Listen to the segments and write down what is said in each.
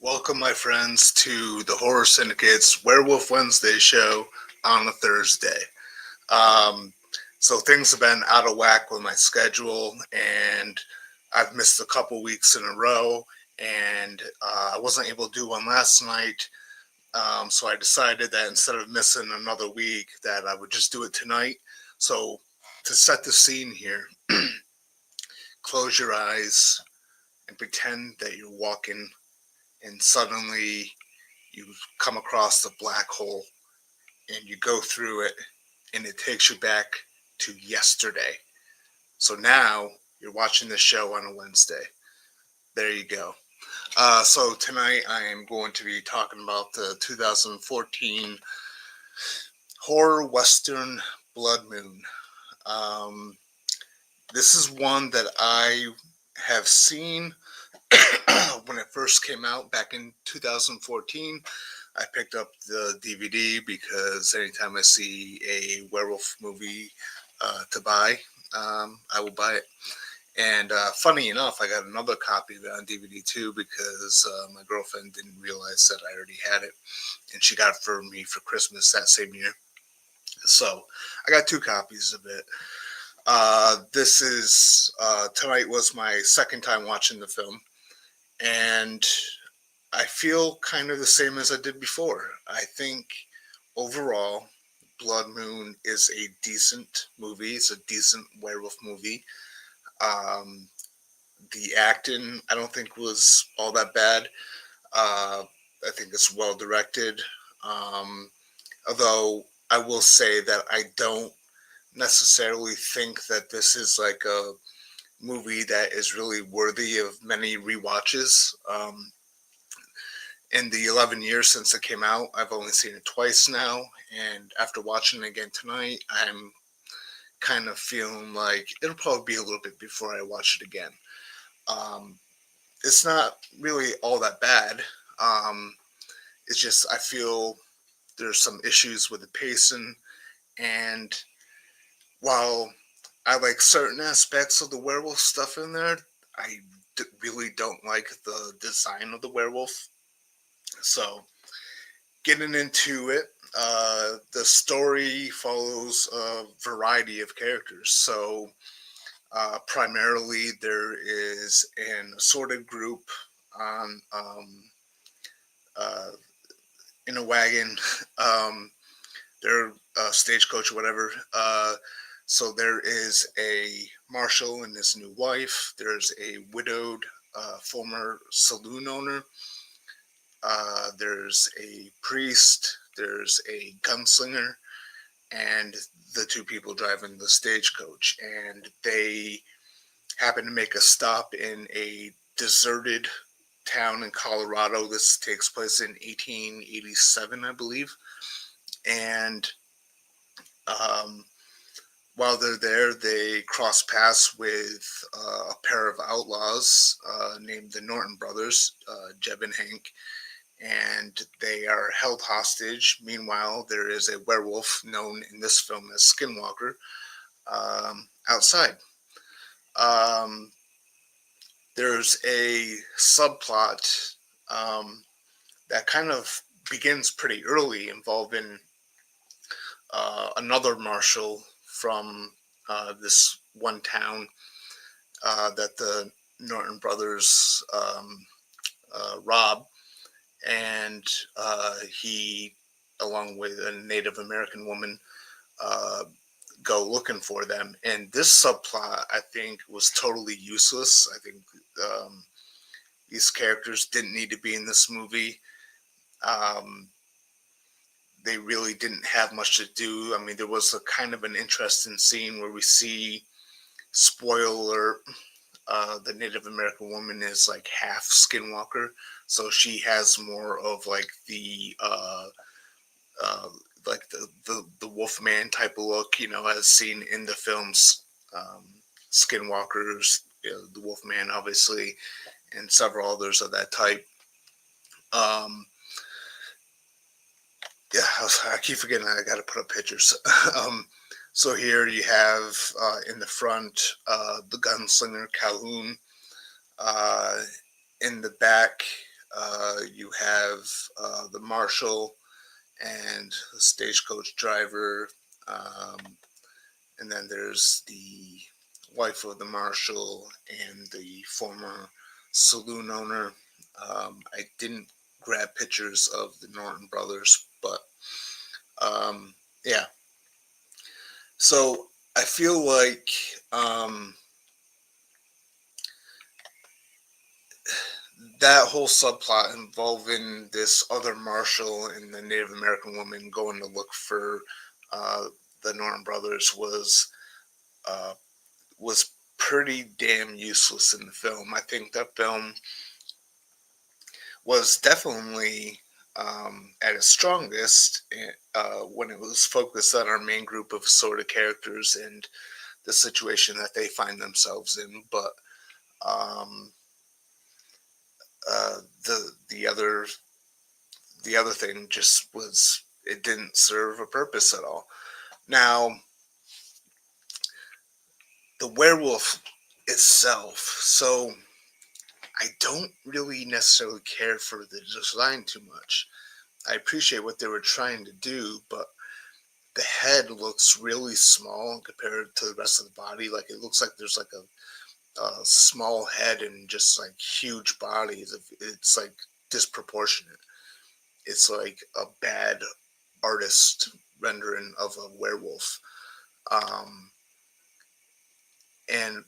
Welcome, my friends, to the Horror Syndicate's Werewolf Wednesday show on a Thursday. Um, so things have been out of whack with my schedule, and I've missed a couple weeks in a row, and I wasn't able to do one last night. So I decided that instead of missing another week, that I would just do it tonight. So to set the scene here, close your eyes and pretend that you're walking, and suddenly you come across the black hole and you go through it and it takes you back to yesterday. So now you're watching the show on a Wednesday. There you go. So tonight I am going to be talking about the 2014 horror western Blood Moon. Um, this is one that I have seen when it first came out back in 2014. I picked up the DVD because anytime I see a werewolf movie to buy, I will buy it. And funny enough, I got another copy of it on DVD too because my girlfriend didn't realize that I already had it, and she got it for me for Christmas that same year. So I got two copies of it. This is tonight was my second time watching the film, and I feel kind of the same as I did before. I think overall, Blood Moon is a decent movie. It's a decent werewolf movie. Um, the acting, I don't think was all that bad. I think it's well directed. Um, Although I will say that I don't necessarily think that this is like a movie that is really worthy of many rewatches. In the 11 years since it came out, I've only seen it twice now. And after watching it again tonight, I'm kind of feeling like it'll probably be a little bit before I watch it again. Um, it's not really all that bad. Um, it's just I feel there's some issues with the pacing. And while I like certain aspects of the werewolf stuff in there, really don't like the design of the werewolf. So getting into it, the story follows a variety of characters. So, primarily, there is an assorted group on uh, in a wagon. Um, they're a stagecoach or whatever. So there is a marshal and his new wife. There's a widowed former saloon owner. There's a priest. There's a gunslinger, and the two people driving the stagecoach. And they happen to make a stop in a deserted town in Colorado. This takes place in 1887, I believe. And um, while they're there, they cross paths with a pair of outlaws named the Norton brothers, Jeb and Hank, and they are held hostage. Meanwhile, there is a werewolf known in this film as Skinwalker outside. Um, there's a subplot um, that kind of begins pretty early involving another marshal from this one town that the Norton brothers rob, and he, along with a Native American woman, uh, go looking for them. And this subplot, I think, was totally useless. I think um, these characters didn't need to be in this movie. Um, they really didn't have much to do. I mean, there was a kind of an interesting scene where we see, spoiler, the Native American woman is like half Skinwalker, so she has more of uh, like the Wolfman type of look, as seen in the films. Um, Skinwalkers, the Wolfman, obviously, and several others of that type. Um, yeah, I keep forgetting I got to put up pictures. um, so here you have in the front the gunslinger Calhoun. Uh, in the back, You have the marshal and the stagecoach driver, and then there's the wife of the marshal and the former saloon owner. I didn't grab pictures of the Norton brothers, but yeah. So I feel like that whole subplot involving this other marshal and the Native American woman going to look for uh, the Norton brothers uh, was pretty damn useless in the film. I think that film was definitely at its strongest when it was focused on our main group of assorted characters and the situation that they find themselves in. But um, uh, the the other thing just was it didn't serve a purpose at all. Now the werewolf itself, so I don't really necessarily care for the design too much. I appreciate what they were trying to do, but the head looks really small compared to the rest of the body. Like it looks like there's like a small head and just like huge body. It's like disproportionate. It's like a bad artist rendering of a werewolf. Um, and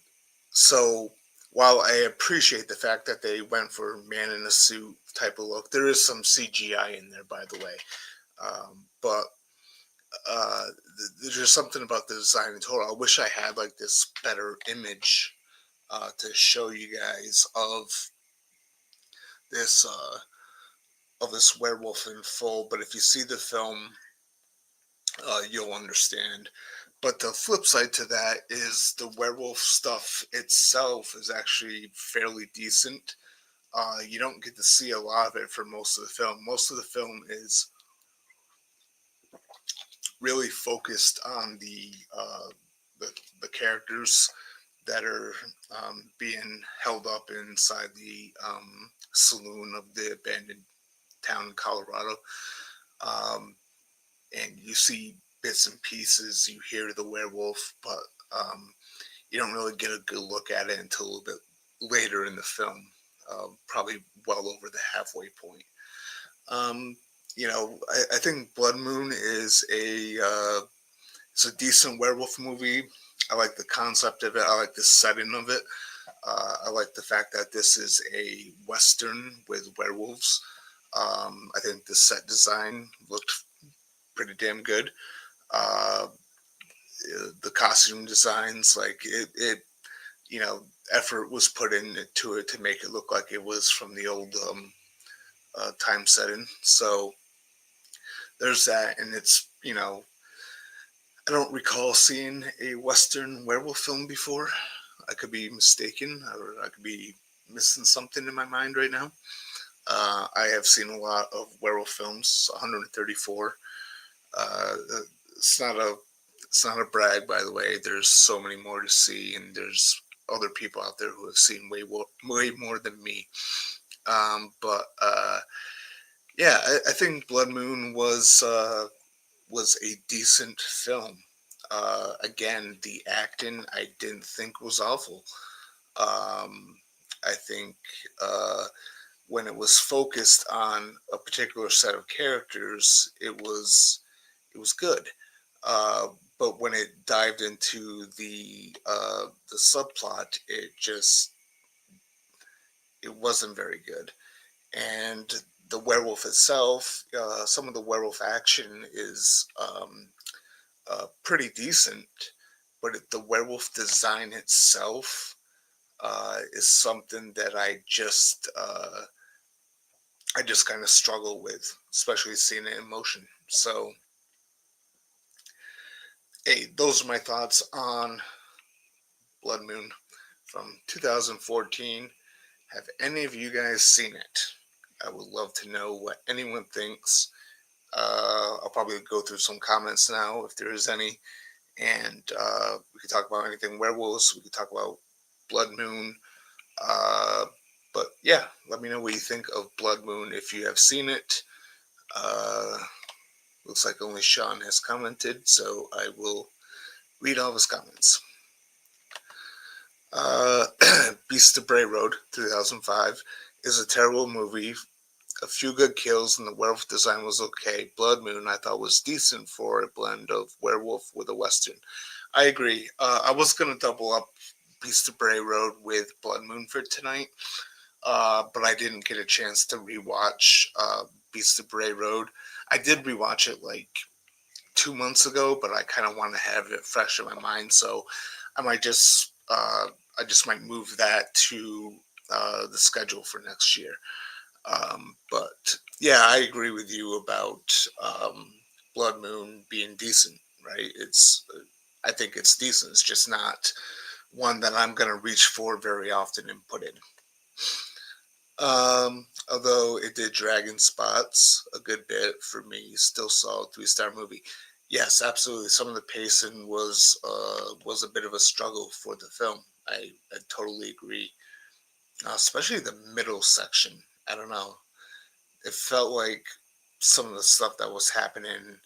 so while I appreciate the fact that they went for man in a suit type of look, there is some CGI in there, by the way. But there's just something about the design in total. I wish I had like this better image to show you guys this uh, of this werewolf in full. But if you see the film, you'll understand. But the flip side to that is the werewolf stuff itself is actually fairly decent. You don't get to see a lot of it for most of the film. Most of the film is really focused on the, the characters that are being held up inside the saloon of the abandoned town in Colorado. Um, and you see bits and pieces, you hear the werewolf, but you don't really get a good look at it until a little bit later in the film, probably well over the halfway point. Um, I think Blood Moon is it's a decent werewolf movie. I like the concept of it. I like the setting of it. I like the fact that this is a western with werewolves. I think the set design looked pretty damn good. Uh, the costume designs, like you know, effort was put into it to make it look like it was from the old time setting. So there's that, and it's I don't recall seeing a Western werewolf film before. I could be mistaken, or I could be missing something in my mind right now. I have seen a lot of werewolf films, 134. Uh, it's not a it's not a brag, by the way. There's so many more to see, and there's other people out there who have seen way more than me. But yeah, I think Blood Moon was a decent film. Again, the acting I didn't think was awful. Um, I think when it was focused on a particular set of characters, it was good. Uh, but when it dived into the subplot, it wasn't very good. And the werewolf itself, some of the werewolf action is pretty decent, but the werewolf design itself is something that I just kind of struggle with, especially seeing it in motion. So, hey, those are my thoughts on Blood Moon from 2014. Have any of you guys seen it? I would love to know what anyone thinks. I'll probably go through some comments now if there is any, and we could talk about anything werewolves. We could talk about Blood Moon, uh, but But yeah, let me know what you think of Blood Moon if you have seen it. Looks like only Sean has commented, so I will read all of his comments. Beast of Bray Road, 2005, is a terrible movie. A few good kills and the werewolf design was okay. Blood Moon I thought was decent for a blend of werewolf with a western. I agree. I was going to double up Beast of Bray Road with Blood Moon for tonight, but I didn't get a chance to rewatch Beast of Bray Road. I did rewatch it like 2 months ago, but I kind of want to have it fresh in my mind, so I might just might move that to the schedule for next year. But yeah, I agree with you about Blood Moon being decent, right? I think it's decent. It's just not one that I'm going to reach for very often and put in. Although it did drag in spots a good bit for me, still saw a 3-star movie. Yes, absolutely. Some of the pacing was a bit of a struggle for the film. I totally agree, especially the middle section. I don't know. It felt like some of the stuff that was happening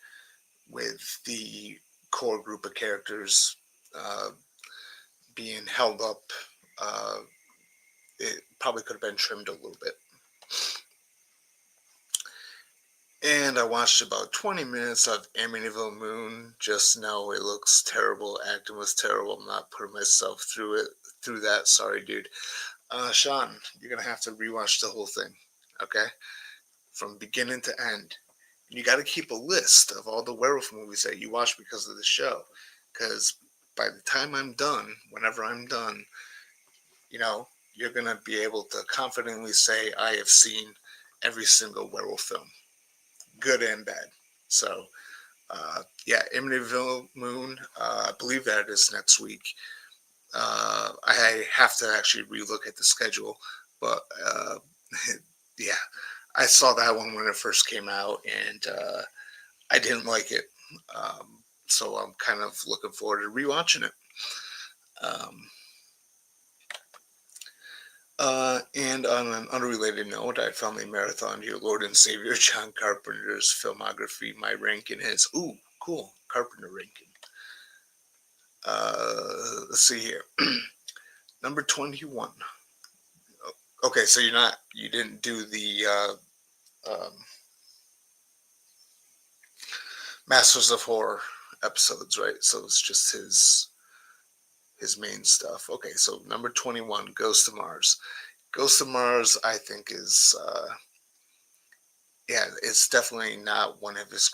with the core group of characters being held up, it probably could have been trimmed a little bit. And I watched about 20 minutes of Amityville Moon. Just know it looks terrible. Acting was terrible. I'm not putting myself through that. Sorry, dude. Sean, you're going to have to rewatch the whole thing, okay? From beginning to end. You got to keep a list of all the werewolf movies that you watch because of the show. Because by the time I'm done, whenever I'm done, you're going to be able to confidently say I have seen every single werewolf film, good and bad. So, yeah, Amityville Moon, I believe that is next week. I have to actually relook at the schedule, but yeah, I saw that one when it first came out, and I didn't like it. So I'm kind of looking forward to rewatching it. And on an unrelated note, I finally marathoned your Lord and Savior John Carpenter's filmography. My ranking is, cool, Carpenter ranking. Let's see here. Number 21. Okay, so you didn't do the Masters of Horror episodes, right? So it's just his main stuff. Okay, so number 21, Ghost of Mars. Ghost of Mars, I think is, yeah, it's definitely not one of his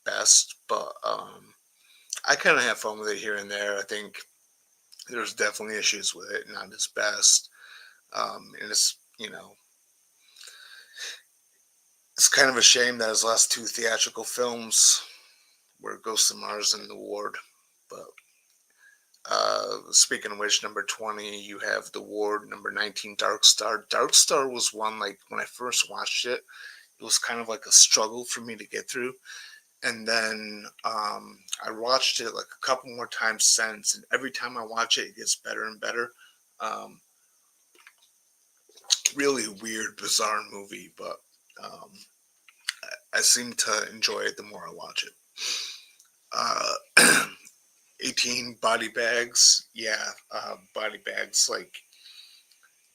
best, but I kind of have fun with it here and there. I think there's definitely issues with it, not his best. And it's kind of a shame that his last 2 theatrical films were Ghost of Mars and The Ward. But speaking of which, number 20, you have The Ward. Number 19, Dark Star. Dark Star was one, like, when I first watched it, it was kind of like a struggle for me to get through. And then I watched it like a couple more times since, and every time I watch it, it gets better and better. Really weird, bizarre movie, but I seem to enjoy it the more I watch it. 18, Body Bags. Yeah, Body Bags, like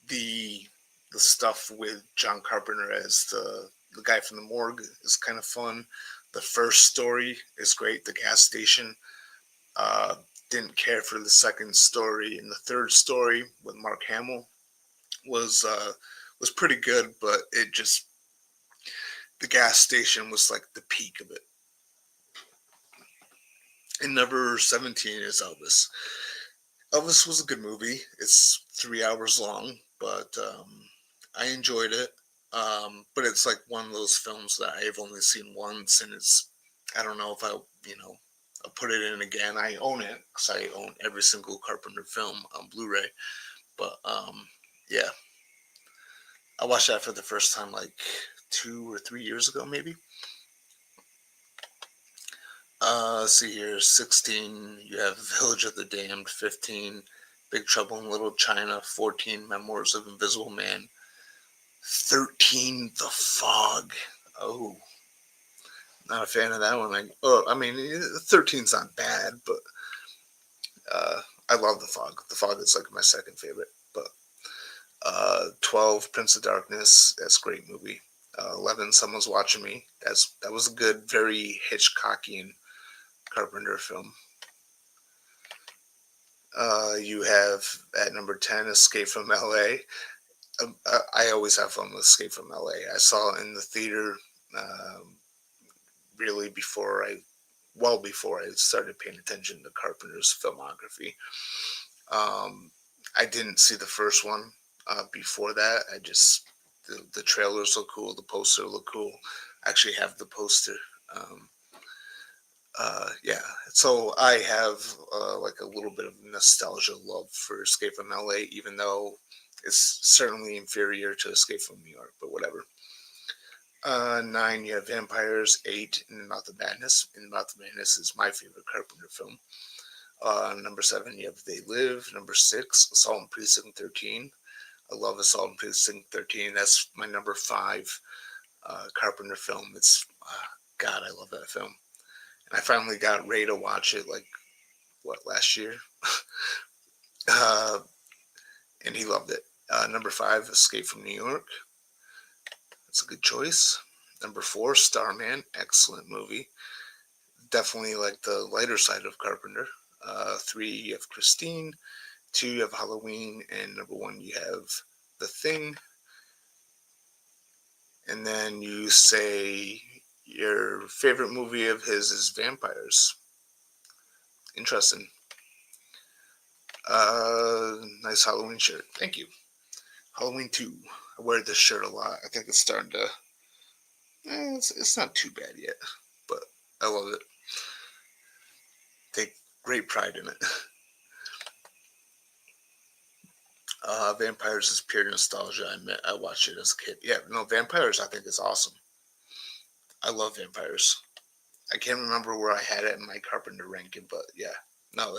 the stuff with John Carpenter as the guy from the morgue is kind of fun. The first story is great. The gas station. Didn't care for the second story, and the third story with Mark Hamill was pretty good, but the gas station was like the peak of it. And number 17 is Elvis. Elvis was a good movie. It's 3 hours long, but I enjoyed it. But it's like one of those films that I've only seen once, and I don't know if I'll put it in again. I own it because I own every single Carpenter film on Blu-ray. But yeah, I watched that for the first time like 2 or 3 years ago, maybe. Let's see here. 16, you have Village of the Damned. 15, Big Trouble in Little China. 14, Memoirs of Invisible Man. 13, The Fog. Oh, not a fan of that one. 13's not bad, but I love The Fog. The Fog is like my second favorite. But 12, Prince of Darkness. That's a great movie. 11, Someone's Watching Me. That was a good, very Hitchcockian Carpenter film. You have at number 10, Escape from L.A. I always have fun with Escape from L.A. I saw it in the theater really well before I started paying attention to Carpenter's filmography. I didn't see the first one before that. The trailers look cool, the poster look cool. I actually have the poster. Yeah, so I have like a little bit of nostalgia love for Escape from LA, even though it's certainly inferior to Escape from New York, but whatever. 9, you have Vampires. 8, In the Mouth of Madness. In the Mouth of Madness is my favorite Carpenter film. Number 7, you have They Live. Number 6, Assault on Precinct 13. I love Assault on Precinct 13. That's my number 5 Carpenter film. God, I love that film. And I finally got Ray to watch it, last year? And he loved it. Number 5, Escape from New York. That's a good choice. Number 4, Starman. Excellent movie. Definitely like the lighter side of Carpenter. 3, you have Christine. 2, you have Halloween. And number 1, you have The Thing. And then you say your favorite movie of his is Vampires. Interesting. Nice Halloween shirt. Thank you. Halloween 2. I wear this shirt a lot. I think it's starting to... it's not too bad yet, but I love it. Take great pride in it. Vampires is pure nostalgia. I watched it as a kid. Yeah, no, Vampires I think is awesome. I love Vampires. I can't remember where I had it in my Carpenter ranking, but yeah, no,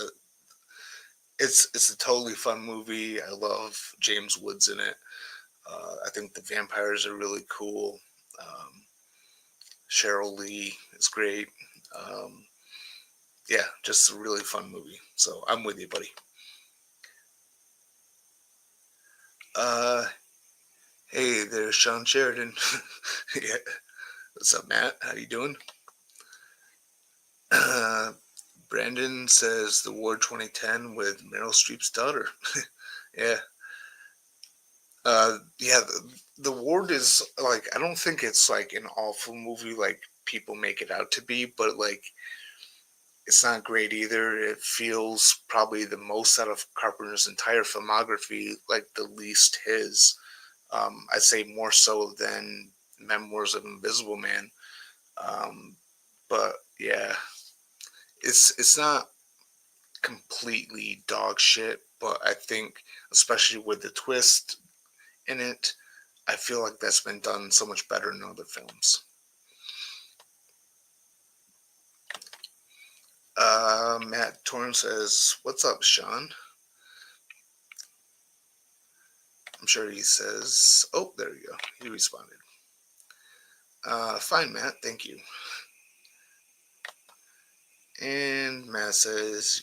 it's a totally fun movie. I love James Woods in it. I think the vampires are really cool. Cheryl Lee is great. Yeah, just a really fun movie. So I'm with you, buddy. Hey, there's Sean Sheridan. Yeah. What's up, Matt? How you doing? Brandon says The Ward 2010 with Meryl Streep's daughter. Yeah. Yeah, the Ward is like, I don't think it's like an awful movie like people make it out to be, but like it's not great either. It feels probably the most out of Carpenter's entire filmography, like the least his. I'd say more so than Memoirs of Invisible Man. But yeah, it's not completely dog shit, but I think especially with the twist in it, I feel like that's been done so much better in other films. Matt Torn says, "What's up, Sean?" I'm sure he says, "Oh, there you go." He responded. Fine, Matt. Thank you. And Matt says,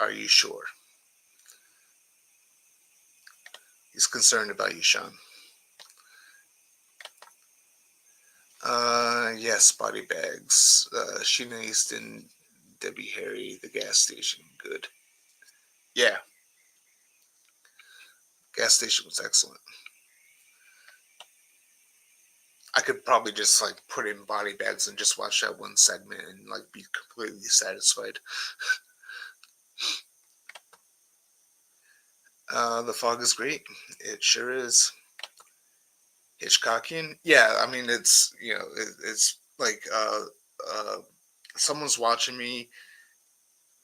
Are you sure?" He's concerned about you, Sean. Yes, body bags. Sheena Easton, Debbie Harry, The Gas Station. Good. Yeah, Gas Station was excellent. I could probably just like put in body bags and just watch that one segment and like be completely satisfied. The Fog is great. It sure is. Hitchcockian. Yeah, I mean it's like Someone's Watching Me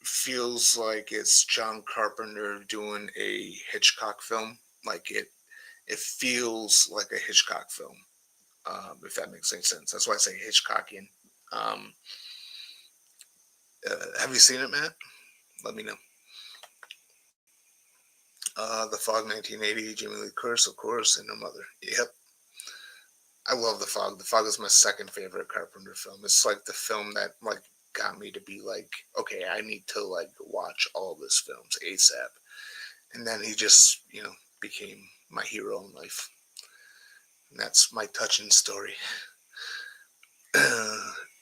feels like it's John Carpenter doing a Hitchcock film. Like it feels like a Hitchcock film. If that makes any sense. That's why I say Hitchcockian. Um, have you seen it, Matt? Let me know. The Fog 1980, Jamie Lee Curtis, of course, and her mother. Yep. I love The Fog. The Fog is my second favorite Carpenter film. It's like the film that like got me to be like, okay, I need to like watch all of his films ASAP. And then he just, became my hero in life. And that's my touching story.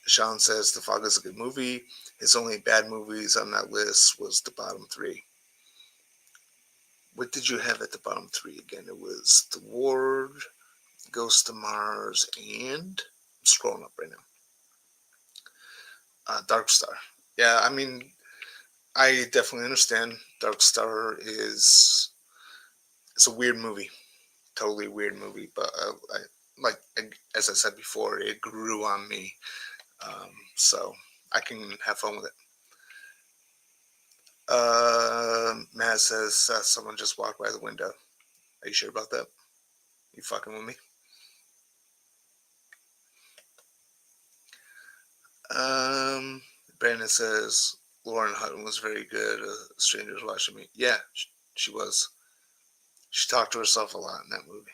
Sean says The Fog is a good movie. His only bad movies on that list was the bottom three. What did you have at the bottom three again? It was The Ward, Ghost of Mars, and I'm scrolling up right now. Dark Star. Yeah, I mean, I definitely understand. Dark Star is it's a weird movie, totally weird movie. But like as I said before, it grew on me, so I can have fun with it. Matt says someone just walked by the window. Are you sure about that? You fucking with me? Um, Brandon says Lauren Hutton was very good. Strangers Watching Me. Yeah, she was. She talked to herself a lot in that movie.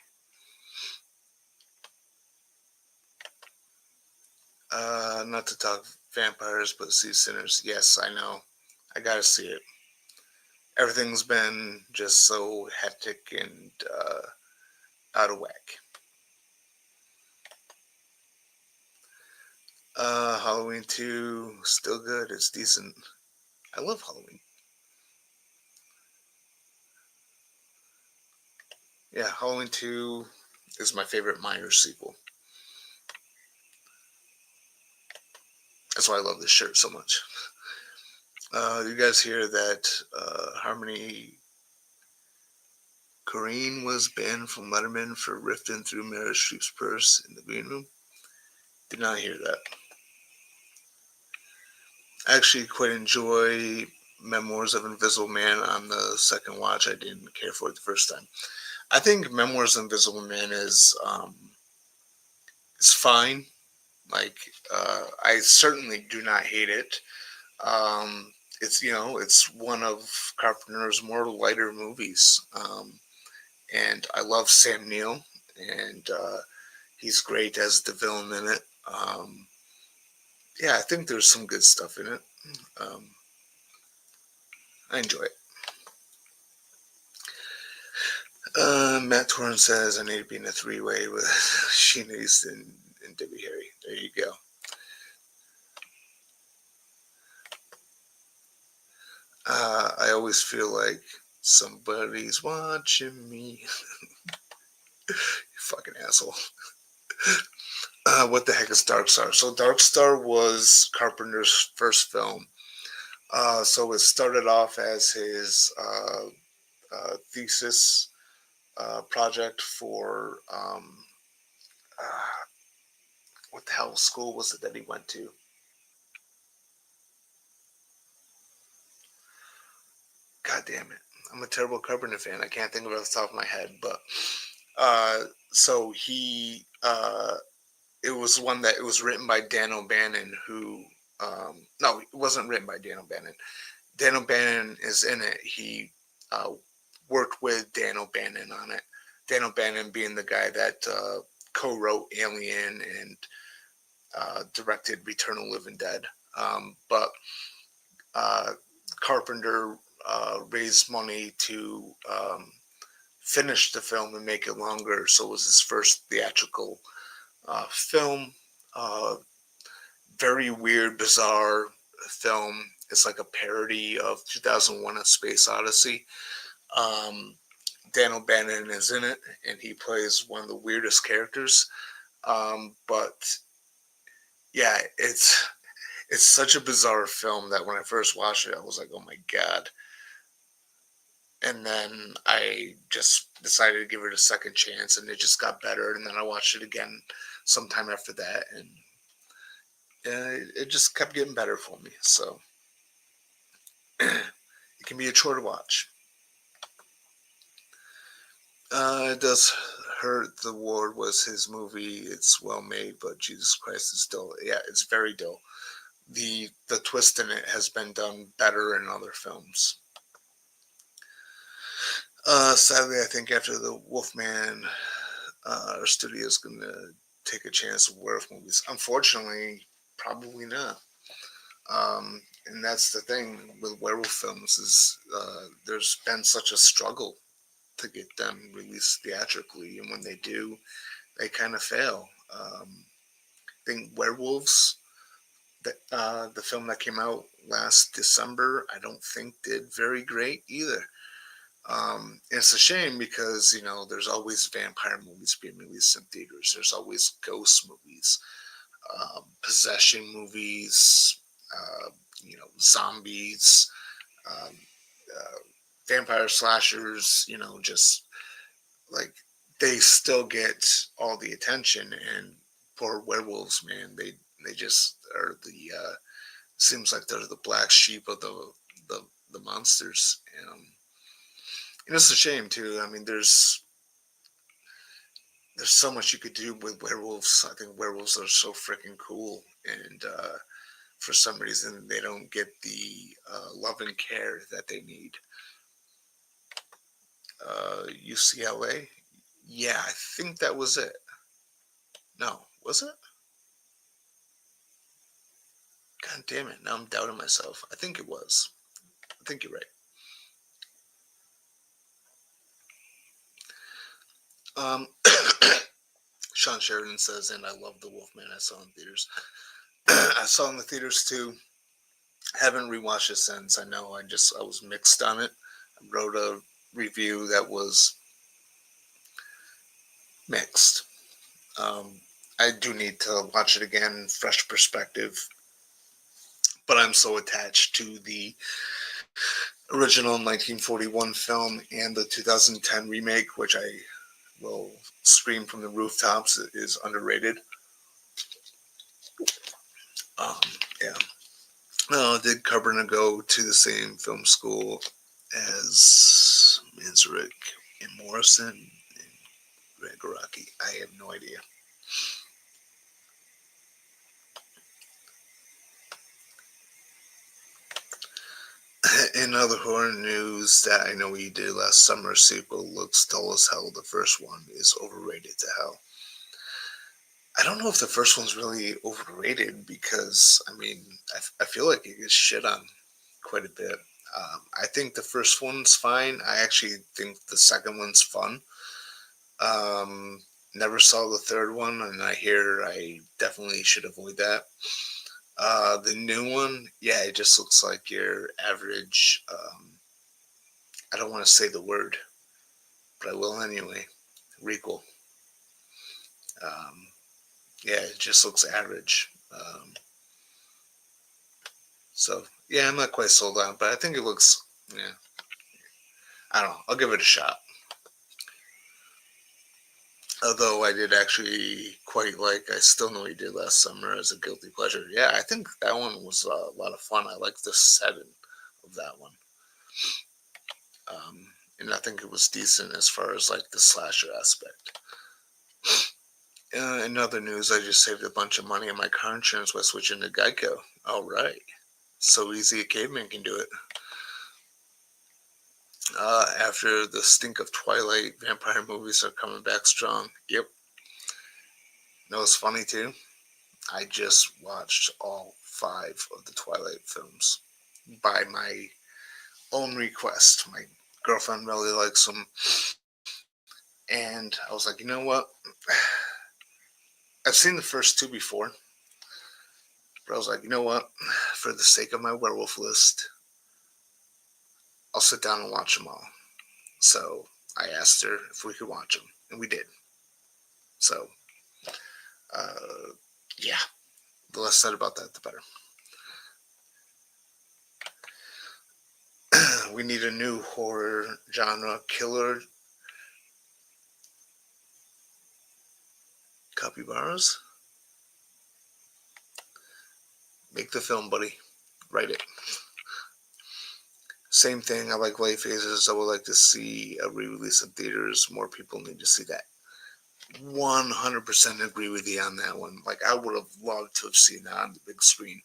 Not to talk vampires, but see Sinners. Yes, I know. I gotta see it. Everything's been just so hectic and out of whack. Halloween 2, still good. It's decent. I love Halloween. Yeah, Halloween 2 is my favorite Myers sequel. That's why I love this shirt so much. You guys hear that Harmony Korine was banned from Letterman for rifting through Meryl Streep's purse in the green room? Did not hear that. I actually quite enjoy Memoirs of Invisible Man on the second watch. I didn't care for it the first time. I think Memoirs of Invisible Man is it's fine. Like I certainly do not hate it. It's one of Carpenter's more lighter movies, and I love Sam Neill, and he's great as the villain in it. Yeah, I think there's some good stuff in it. Um, I enjoy it. Matt Torrance says I need to be in a three-way with Sheena Easton and Debbie Harry. There you go. I always feel like somebody's watching me. You fucking asshole. What the heck is Dark Star? So Dark Star was Carpenter's first film. So it started off as his thesis project for uh, what the hell school was it that he went to? God damn it! I'm a terrible Carpenter fan. I can't think of it off the top of my head, but uh, so he it was one that it was written by Dan O'Bannon, who no, it wasn't written by Dan O'Bannon. Dan O'Bannon is in it. He uh, worked with Dan O'Bannon on it. Dan O'Bannon being the guy that co-wrote Alien and directed Return of the Living Dead. But uh, Carpenter raised money to finish the film and make it longer, so it was his first theatrical film. Uh, Very weird, bizarre film. It's like a parody of 2001: A Space Odyssey. Um, Dan O'Bannon is in it, and he plays one of the weirdest characters. But yeah, it's such a bizarre film that when I first watched it, I was like, "Oh my god!" And then I just decided to give it a second chance, and it just got better. And then I watched it again sometime after that, and it just kept getting better for me. So it can be a chore to watch. It does hurt. The Ward was his movie. It's well made, but Jesus Christ, it's dull. Yeah, it's very dull. The twist in it has been done better in other films. Sadly, I think after the Wolfman, our studio is going to take a chance with werewolf movies. Unfortunately, probably not. And that's the thing with werewolf films is there's been such a struggle to get them released theatrically, and when they do, they kind of fail. I think Werewolves, the film that came out last December, I don't think did very great either. It's a shame because there's always vampire movies being released in theaters. There's always ghost movies, possession movies, zombies, um, uh, vampire slashers. Just like they still get all the attention, and poor werewolves, man, they just are the seems like they're the black sheep of the, the monsters. And it's a shame too. I mean, there's so much you could do with werewolves. I think werewolves are so freaking cool, and for some reason they don't get the love and care that they need. UCLA, yeah, I think that was it. No, was it? God damn it! Now I'm doubting myself. I think it was. I think you're right. Um, Sean Sheridan says, and I love the Wolfman. I saw in theaters. I saw in the theaters too. Haven't rewatched it since. I know I was mixed on it. I wrote a review that was mixed. Um, I do need to watch it again, fresh perspective. But I'm so attached to the original 1941 film and the 2010 remake, which I will scream from the rooftops is underrated. Um, yeah. Did Carpenter go to the same film school as Manzarek and Morrison and Gregoraki? I have no idea. In other horror news that I know he did last summer, sequel looks dull as hell. The first one is overrated to hell. I don't know if the first one's really overrated because, I mean, I feel like it gets shit on quite a bit. I think the first one's fine. I actually think the second one's fun. Never saw the third one, and I hear I definitely should avoid that. The new one, yeah, it just looks like your average. I don't want to say the word, but I will anyway. Requel. Um, yeah, it just looks average. So yeah, I'm not quite sold on, but I think it looks. Yeah, I don't know. I'll give it a shot. Although I did actually quite like, I still know he did last summer as a guilty pleasure. Yeah, I think that one was a lot of fun. I liked the setting of that one. And I think it was decent as far as like the slasher aspect. In other news, I just saved a bunch of money on my car insurance by switching to Geico. All right. So easy a caveman can do it. After the stink of Twilight, vampire movies are coming back strong. Yep. No, it's funny too. I just watched all 5 of the Twilight films by my own request. My girlfriend really likes them. And I was like, you know what? I've seen the first 2 before. But I was like, you know what? For the sake of my werewolf list, I'll sit down and watch them all. So I asked her if we could watch them. And we did. So, yeah. The less said about that, the better. We need a new horror genre killer. Capybaras? Make the film, buddy. Write it. Same thing. I like Light Phases. I would like to see a re-release in theaters. More people need to see that. 100% agree with you on that one. Like, I would have loved to have seen that on the big screen.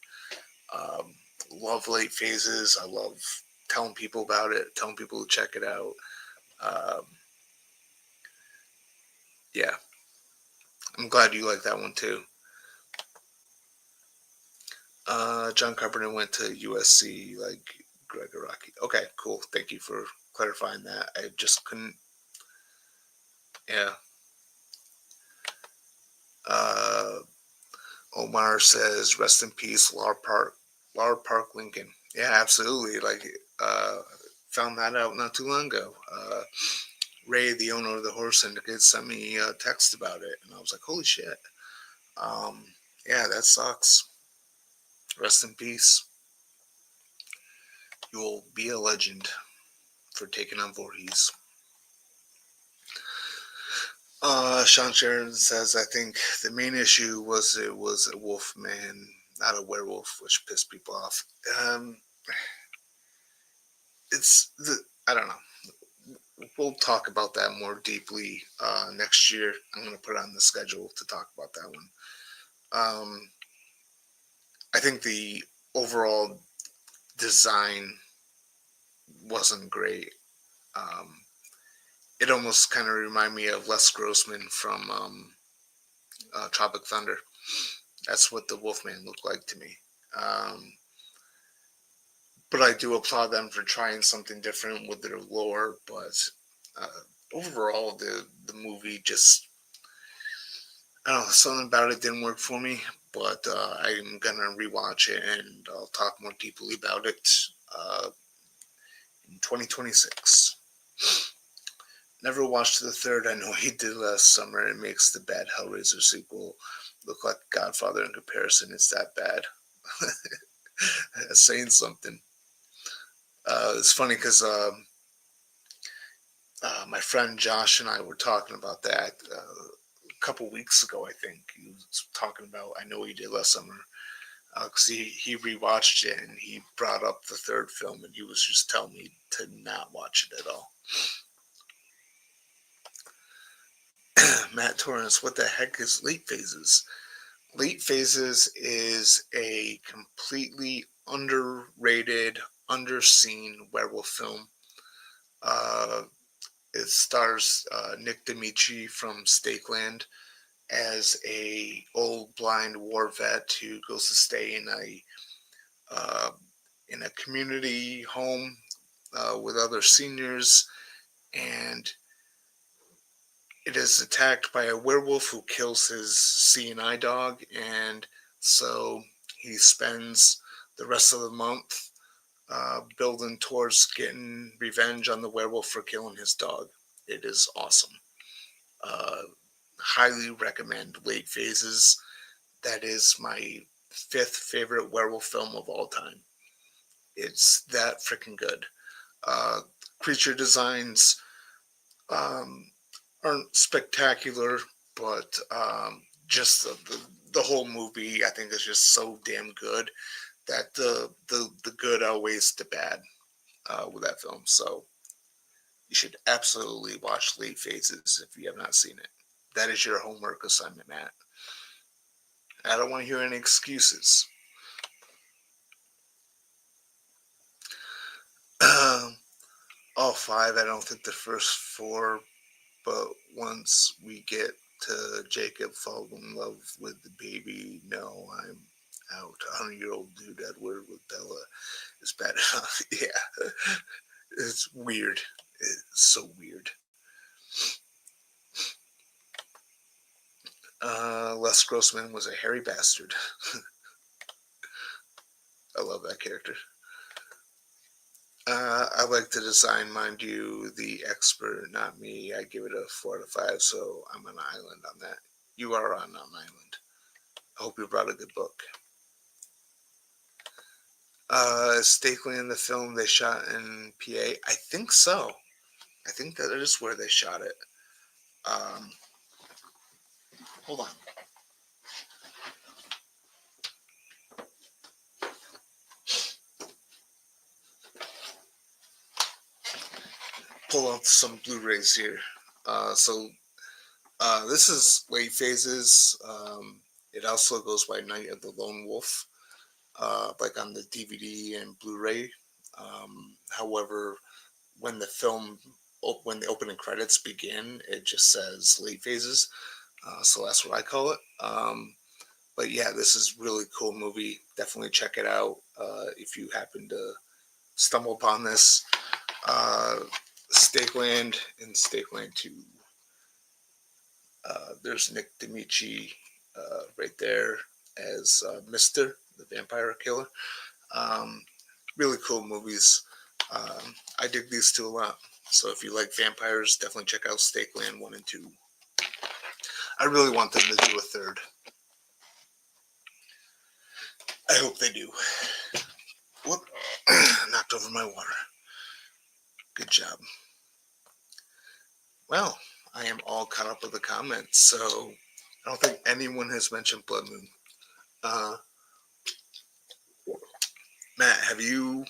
Love Late Phases. I love telling people about it, telling people to check it out. Yeah. I'm glad you like that one too. John Carpenter went to USC like Greg Araki. Okay, cool. Thank you for clarifying that. I just couldn't. Yeah. Uh, Omar says, "Rest in peace, Laura Park Lincoln." Yeah, absolutely. Like, found that out not too long ago. Ray, the owner of the horse syndicate, sent me a text about it, and I was like, "Holy shit!" Yeah, that sucks. Rest in peace. You will be a legend for taking on Voorhees. Sean Sheridan says, I think the main issue was it was a wolf man, not a werewolf, which pissed people off. It's the, I don't know. We'll talk about that more deeply next year. I'm going to put it on the schedule to talk about that one. I think the overall design wasn't great. It almost kind of reminded me of Les Grossman from Tropic Thunder. That's what the Wolfman looked like to me. But I do applaud them for trying something different with their lore. But overall, the movie just, I don't know, something about it didn't work for me. But I'm gonna rewatch it and I'll talk more deeply about it in 2026. Never watched the third. I know he did last summer. It makes the bad Hellraiser sequel look like Godfather in comparison. It's that bad. Saying something. It's funny because my friend Josh and I were talking about that a couple weeks ago. I think he was talking about. I know he did last summer because he rewatched it and he brought up the third film and he was just telling me to not watch it at all. Matt Torrance, what the heck is Late Phases? Late Phases is a completely underrated, underseen werewolf film. It stars Nick D'Amici from Stakeland as a old blind war vet who goes to stay in a community home with other seniors, and it is attacked by a werewolf who kills his seeing-eye dog, and so he spends the rest of the month building towards getting revenge on the werewolf for killing his dog. It is awesome. Highly recommend Late Phases. That is my 5th favorite werewolf film of all time. It's that freaking good. Creature designs aren't spectacular, but just the whole movie I think is just so damn good that the good outweighs the bad with that film. So you should absolutely watch Late Phases if you have not seen it. That is your homework assignment, Matt. I don't want to hear any excuses. All 5, I don't think the first 4, but once we get to Jacob fall in love with the baby, no, I'm out. 100-year-old dude Edward with Bella is bad enough. Yeah, it's weird. It's so weird. Les Grossman was a hairy bastard. I love that character. I like the design, mind you, the expert, not me. I give it a 4 out of 5, so I'm on an island on that. You are on an island. I hope you brought a good book. Stakely in the film they shot in PA. I think so. I think that is where they shot it. Hold on. Pull out some Blu-rays here. This is Late Phases. It also goes by Night of the Lone Wolf, like on the DVD and Blu-ray. However, when the opening credits begin, it just says Late Phases. So that's what I call it. But yeah, this is a really cool movie. Definitely check it out if you happen to stumble upon this. Stakeland and Stakeland 2. There's Nick D'Amici right there as Mr. the Vampire Killer. Um, really cool movies. I dig these two a lot. So if you like vampires, definitely check out Stakeland 1 and 2. I really want them to do a third. I hope they do. Whoop. Knocked over my water. Good job. Well, I am all caught up with the comments, so I don't think anyone has mentioned Blood Moon. Matt, have you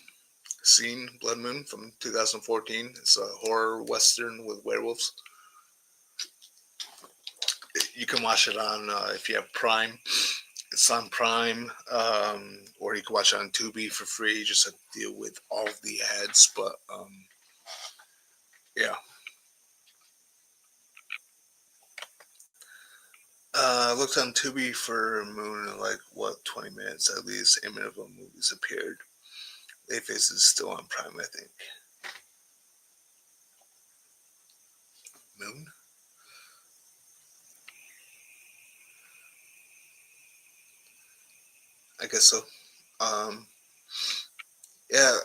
seen Blood Moon from 2014? It's a horror western with werewolves. You can watch it on, if you have Prime, it's on Prime, or you can watch it on Tubi for free. You just have to deal with all of the ads, but yeah. I looked on Tubi for Moon in like, 20 minutes at least. 8 minutes of movies appeared. Layface is still on Prime, I think. Moon? I guess so. Yeah,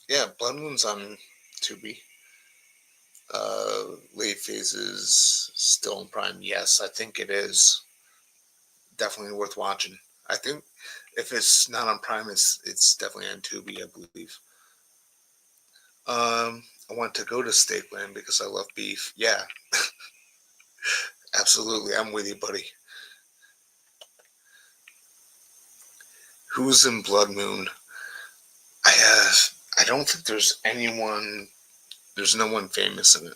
yeah, Blood Moon's on Tubi. Late Phases still in Prime. Yes, I think it is. Definitely worth watching. I think if it's not on Prime, it's definitely on Tubi, I believe. I want to go to Steakland because I love beef. Yeah, absolutely. I'm with you, buddy. Who's in Blood Moon? I don't think there's anyone. There's no one famous in it.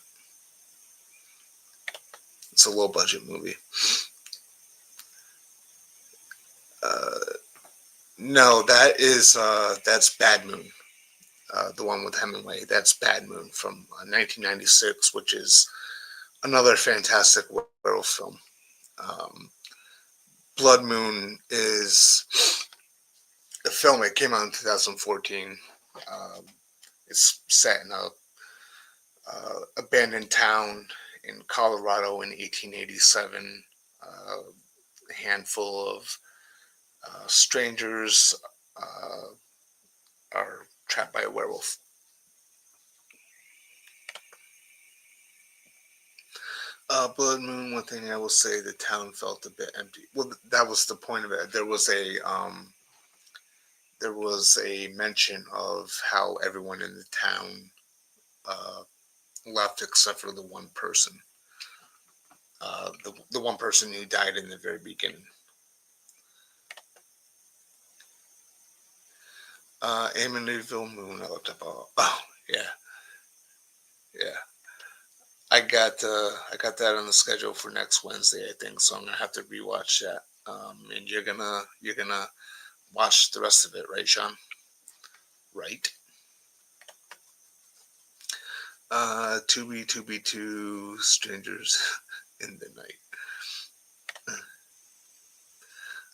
It's a low budget movie. No, that's Bad Moon. The one with Hemingway. That's Bad Moon from 1996, which is another fantastic werewolf film. Um, Blood Moon is a film. It came out in 2014. Um, it's set in a abandoned town in Colorado in 1887. A handful of strangers are trapped by a werewolf. Blood Moon. One thing I will say, the town felt a bit empty. Well, that was the point of it. There was a mention of how everyone in the town uh, left except for the one person. The one person who died in the very beginning. Amityville Moon. I looked up. Oh yeah, yeah. I got that on the schedule for next Wednesday, I think. So I'm gonna have to rewatch that. And you're gonna watch the rest of it, right, Sean? Right. To be two strangers in the night.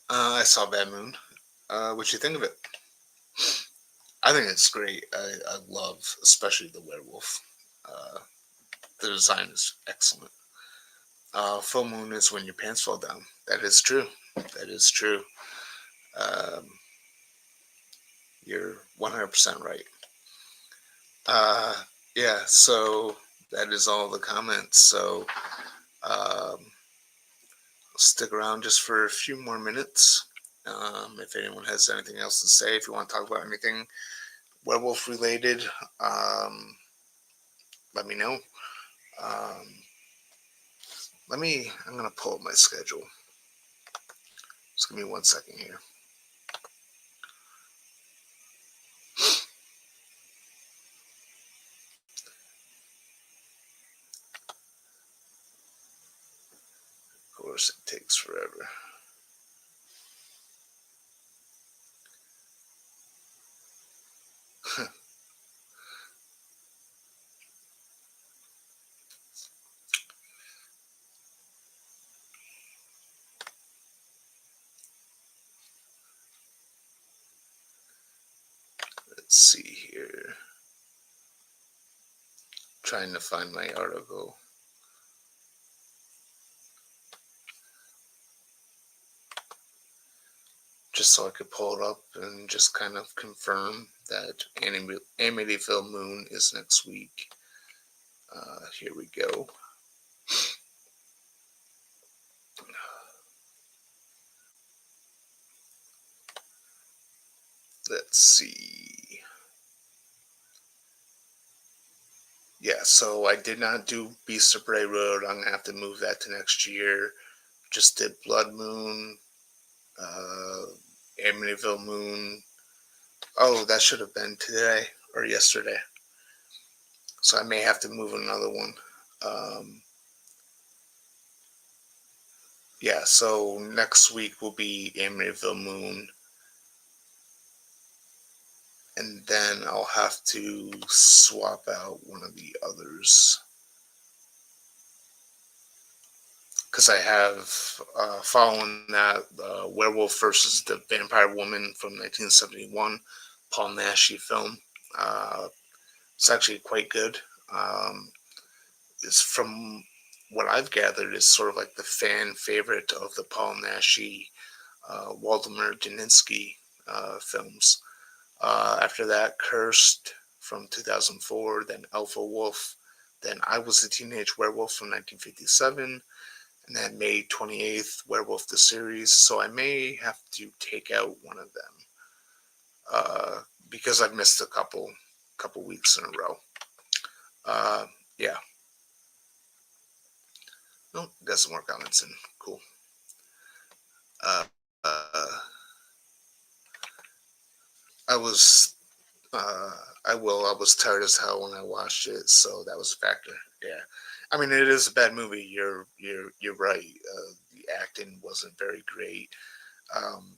I saw Bad Moon. What you think of it? I think it's great. I love, especially the werewolf. Uh, the design is excellent. Full moon is when your pants fall down. That is true. That is true. Um, you're 100% right. Uh, yeah, so that is all the comments. So stick around just for a few more minutes. If anyone has anything else to say, if you want to talk about anything werewolf related, let me know. I'm going to pull up my schedule. Just give me 1 second here. Of course, it takes forever. Let's see here. Trying to find my article. Just so I could pull it up and just kind of confirm that Amityville Moon is next week. Here we go. Let's see. Yeah, so I did not do Beast of Bray Road. I'm going to have to move that to next year. Just did Blood Moon, Amityville Moon. Oh, that should have been today or yesterday. So I may have to move another one. Yeah, so next week will be Amityville Moon. And then I'll have to swap out one of the others. Because I have, following that, Werewolf versus the Vampire Woman from 1971, Paul Naschy film. It's actually quite good. It's from what I've gathered is sort of like the fan favorite of the Paul Naschy, Waldemar Daninsky films. After that, Cursed from 2004, then Alpha Wolf, then I Was a Teenage Werewolf from 1957, and then May 28th, Werewolf the Series. So I may have to take out one of them because I've missed a couple weeks in a row. Yeah. Oh, got some more comments in. Cool. Uh, I was I was tired as hell when I watched it, so that was a factor. Yeah, I mean it is a bad movie. You're right. The acting wasn't very great. Um,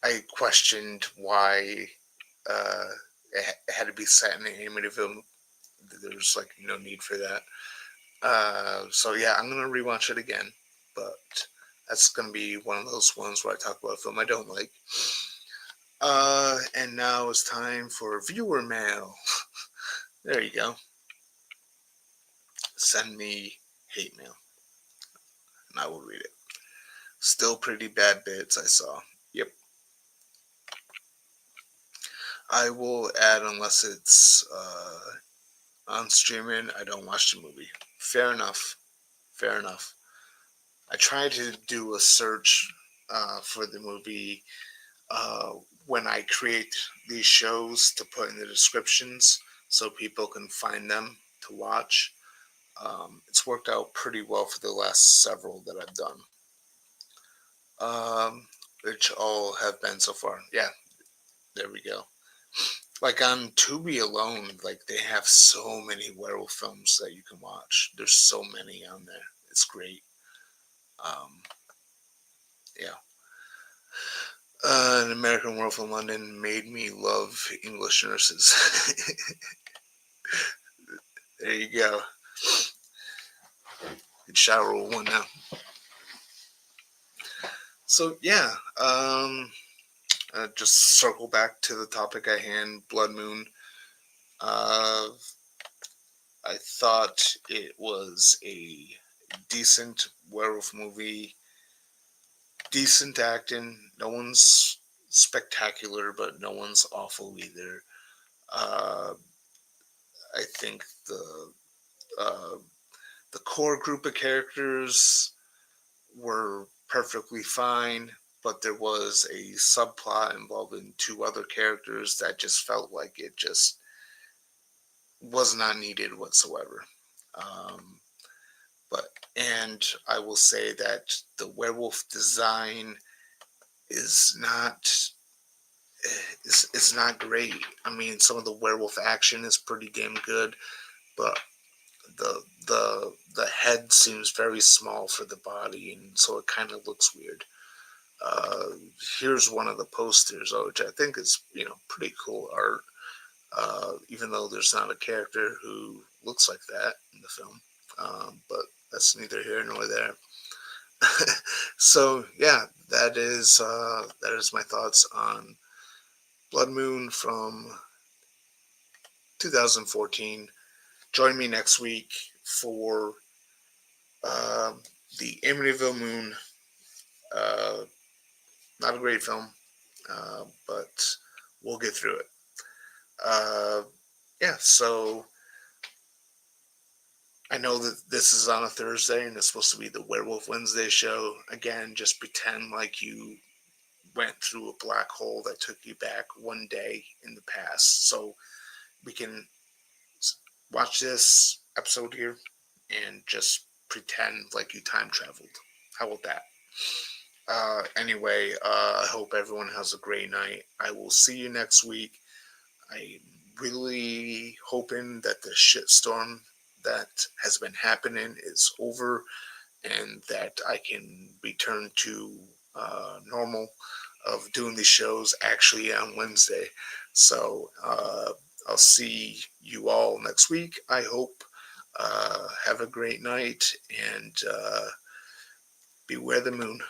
I questioned why uh, it had to be set in Amityville. There's like no need for that. So yeah, I'm gonna rewatch it again, but that's gonna be one of those ones where I talk about a film I don't like. And now it's time for viewer mail. There you go. Send me hate mail, and I will read it. Still pretty bad bits I saw. Yep. I will add unless it's on streaming. I don't watch the movie. Fair enough. Fair enough. I try to do a search for the movie uh, when I create these shows to put in the descriptions so people can find them to watch. It's worked out pretty well for the last several that I've done, which all have been so far. Yeah, there we go. Like on Tubi alone, like they have so many werewolf films that you can watch. There's so many on there. It's great. Um, yeah. An American Werewolf in London made me love English nurses. There you go. Good shower roll one now. So yeah, just circle back to the topic at hand, Blood Moon. I thought it was a decent werewolf movie, decent acting. No one's spectacular, but no one's awful either. Uh, I think uh, the core group of characters were perfectly fine, but there was a subplot involving two other characters that just felt like it just was not needed whatsoever. Um, but and I will say that the werewolf design is not is not great. I mean, some of the werewolf action is pretty damn good, but the head seems very small for the body, and so it kind of looks weird. Uh, Here's one of the posters, which I think is pretty cool art. Even though there's not a character who looks like that in the film, but that's neither here nor there. So yeah, that is my thoughts on Blood Moon from 2014. Join me next week for the Amityville Moon. Not a great film, but we'll get through it. Yeah, so I know that this is on a Thursday and it's supposed to be the Werewolf Wednesday show. Again, just pretend like you went through a black hole that took you back one day in the past. So we can watch this episode here and just pretend like you time traveled. How about that? Anyway, I hope everyone has a great night. I will see you next week. I'm really hoping that the shitstorm that has been happening is over and that I can return to normal of doing these shows actually on Wednesday. So I'll see you all next week. I hope. Have a great night and beware the moon.